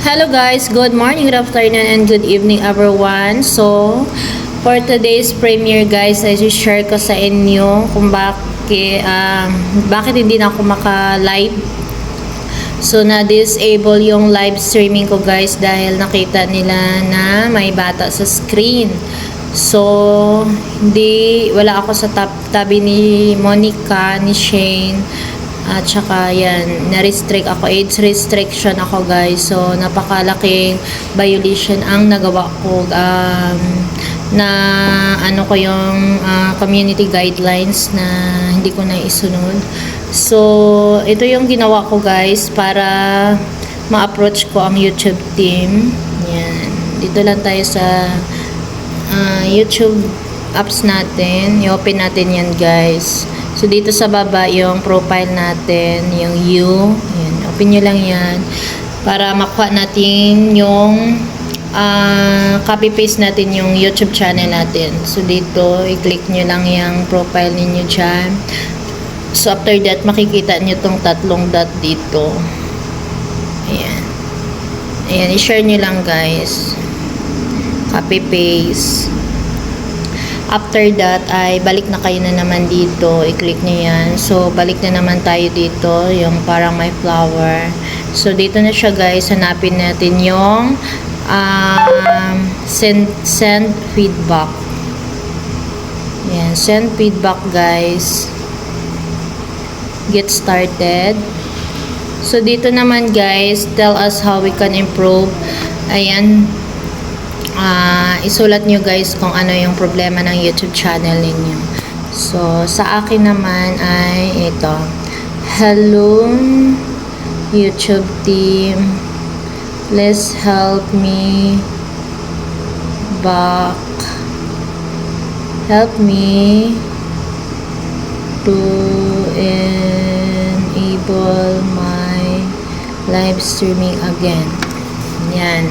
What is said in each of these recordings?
Hello guys, good morning, good afternoon, and good evening everyone. So, for today's premiere guys, ay share ko sa inyo kung bakit hindi na ako maka-live. So, na-disable yung live streaming ko guys dahil nakita nila na may bata sa screen. So, wala ako sa tabi ni Monica, ni Shane. At saka yan, na-restrict ako, age restriction ako guys. So, napakalaking violation ang nagawa ko na ano ko yung community guidelines na hindi ko na isunod. So, ito yung ginawa ko guys para ma-approach ko ang YouTube team. Yan. Dito lang tayo sa YouTube apps natin. I-open natin yan guys. So, dito sa baba, yung profile natin, yung Ayan, open nyo lang yan. Para makuha natin yung copy-paste natin yung YouTube channel natin. So, dito, i-click nyo lang yung profile ninyo dyan. So, after that, makikita nyo tong tatlong dot dito. Ayan. Ayan, i-share nyo lang guys. Copy-paste. After that, ay balik na kayo na naman dito. I-click nyo yan. So, balik na naman tayo dito. Yung parang may flower. So, dito na siya guys. Hanapin natin yung send feedback. Yan. Send feedback guys. Get started. So, dito naman guys, tell us how we can improve. Ayan. Isulat nyo guys kung ano yung problema ng YouTube channel ninyo. So, sa akin naman ay ito. Hello, YouTube team. Please help me back. Help me to enable my live streaming again. Yan.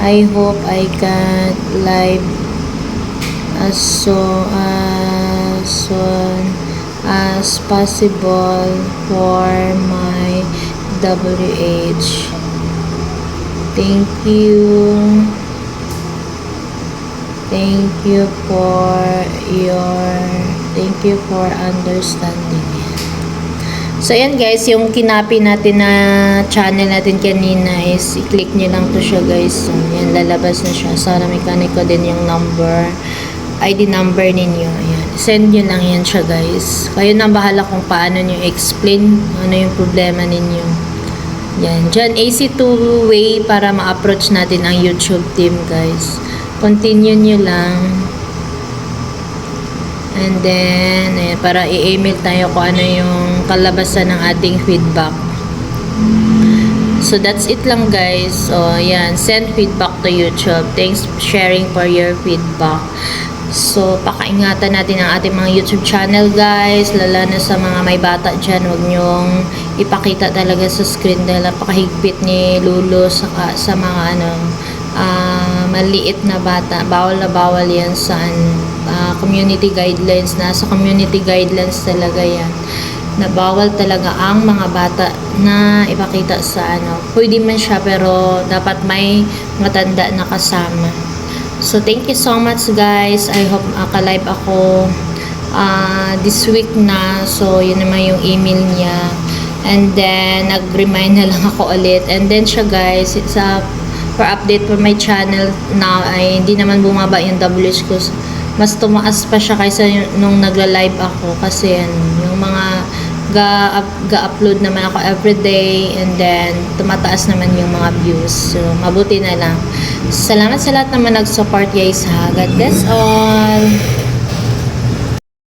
I hope I can live as soon as possible for my WH. Thank you for understanding. So, ayan guys, yung kinapi natin na channel natin kanina is i-click nyo lang to siya guys. So, ayan, lalabas na siya. Sana mechanic ko din yung ID number ninyo. Ayan, send nyo lang yan siya guys. Kayo na bahala kung paano nyo explain ano yung problema ninyo. Yan, dyan, AC2 way para ma-approach natin ang YouTube team guys. Continue nyo lang. And then, ayan, para i-email tayo kung ano yung kalabasan ng ating feedback. So, that's it lang guys. So, ayan, send feedback to YouTube. Thanks for sharing for your feedback. So, pakaingatan natin ang ating mga YouTube channel guys. Lalo na sa mga may bata dyan. Huwag nyong ipakita talaga sa screen dahil napakahigpit ni Lulu sa mga maliit na bata. Bawal na bawal yan sa community guidelines. Nasa community guidelines talaga yan. Na bawal talaga ang mga bata na ipakita sa Pwede man siya pero dapat may matanda na kasama. So, thank you so much guys. I hope maka-live ako this week na. So, yun naman yung email niya. And then, nag-remind na lang ako ulit. And then siya guys, for update for my channel now ay hindi naman bumaba yung WH ko. Mas tumaas pa siya kaysa nung nagla-live ako kasi yung mga ga-upload naman ako everyday and then tumataas naman yung mga views. So, mabuti na lang. Salamat sa lahat naman nag-support guys ha. God bless all.